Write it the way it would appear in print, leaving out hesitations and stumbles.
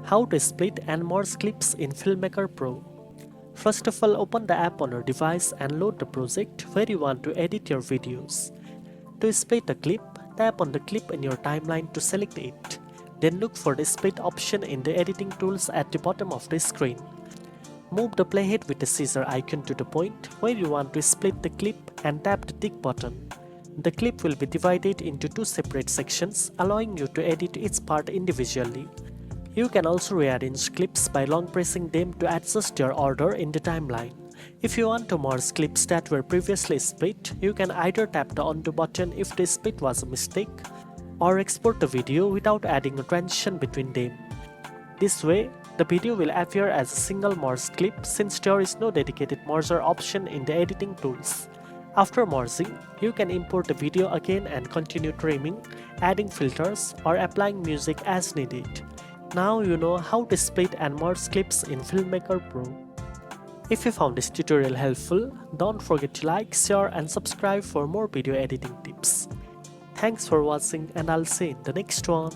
How to split and merge clips in Filmmaker Pro. First of all, open the app on your device and load the project where you want to edit your videos. To split a clip, tap on the clip in your timeline to select it. Then look for the split option in the editing tools at the bottom of the screen. Move the playhead with the scissor icon to the point where you want to split the clip and tap the tick button. The clip will be divided into two separate sections, allowing you to edit each part individually. You can also rearrange clips by long pressing them to adjust your order in the timeline. If you want to merge clips that were previously split, you can either tap the undo button if the split was a mistake, or export the video without adding a transition between them. This way, the video will appear as a single merged clip since there is no dedicated merger option in the editing tools. After merging, you can import the video again and continue trimming, adding filters, or applying music as needed. Now you know how to split and merge clips in Filmmaker Pro. If you found this tutorial helpful, don't forget to like, share and subscribe for more video editing tips. Thanks for watching and I'll see you in the next one.